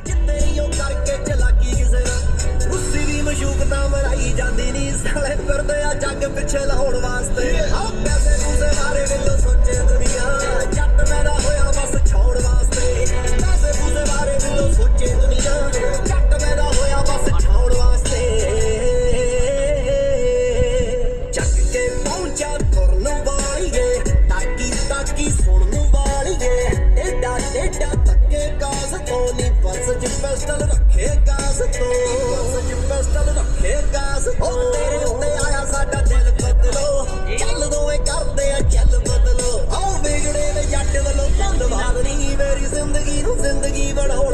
ਜਿੱਤੇ ਕਰਕੇ ਚਲਾਕੀ ਕਿਸੇ ਨਾਲ ਉਸੇ ਵੀ ਮਸ਼ੂਕ ਤਾਂ ਮਰਾਈ ਜਾਂਦੀ ਨਹੀਂ ਸਾਲੇ ਫਿਰਦੇ ਆ ਜੱਗ ਪਿੱਛੇ ਲਾਉਣ ਵਾਸਤੇ ਆਹ ਪੈਸੇ ਪੂਸੇ ਬਾਰੇ ਮੈਨੂੰ ਸੋਚੇ ਦੁਨੀਆ ਜੱਟ ਪੈਦਾ ਹੋਇਆ ਬਸ ਛਾਉਣ ਵਾਸਤੇ ਪੈਸੇ ਪੂਸੇ ਬਾਰੇ ਮੈਨੂੰ ਸੋਚੇ ਦੁਨੀਆ ਜੱਟ ਪੈਦਾ ਹੋਇਆ ਬਸ ਛਾਉਣ ਵਾਸਤੇ ਚੱਕ ਕੇ ਪਹੁੰਚਾ ਤੁਰਨ ਵਾਲੀਏ ਤਾਕੀ ਸੁਣਨ ਵਾਲੀਏ ਏਡਾ ਏਡਾ ਧੱਕੇ ਕਾਸ ਤੋਂ ਨੀ ਪਰਸ ਚ ਪਿਸਟਲ ਰੱਖੇ ਗਾਸ ਤੋਂ ਪਰਸ ਚ ਪਿਸਟਲ ਰੱਖੇ ਗਾਸ ਤੋਂ ਤੇਰੇ ਉੱਤੇ ਆਇਆ ਸਾਡਾ ਦਿਲ ਬਦਲੋ ਚੱਲ ਦੋਵੇਂ ਕਰਦੇ ਆ ਚੱਲ ਬਦਲੋ ਆਓ ਵਿਗੜੇ ਦੇ ਜੱਟ ਵੱਲੋਂ ਧੰਨਵਾਦ ਨਹੀਂ ਮੇਰੀ ਜ਼ਿੰਦਗੀ ਨੂੰ ਜ਼ਿੰਦਗੀ ਬਣਾਓ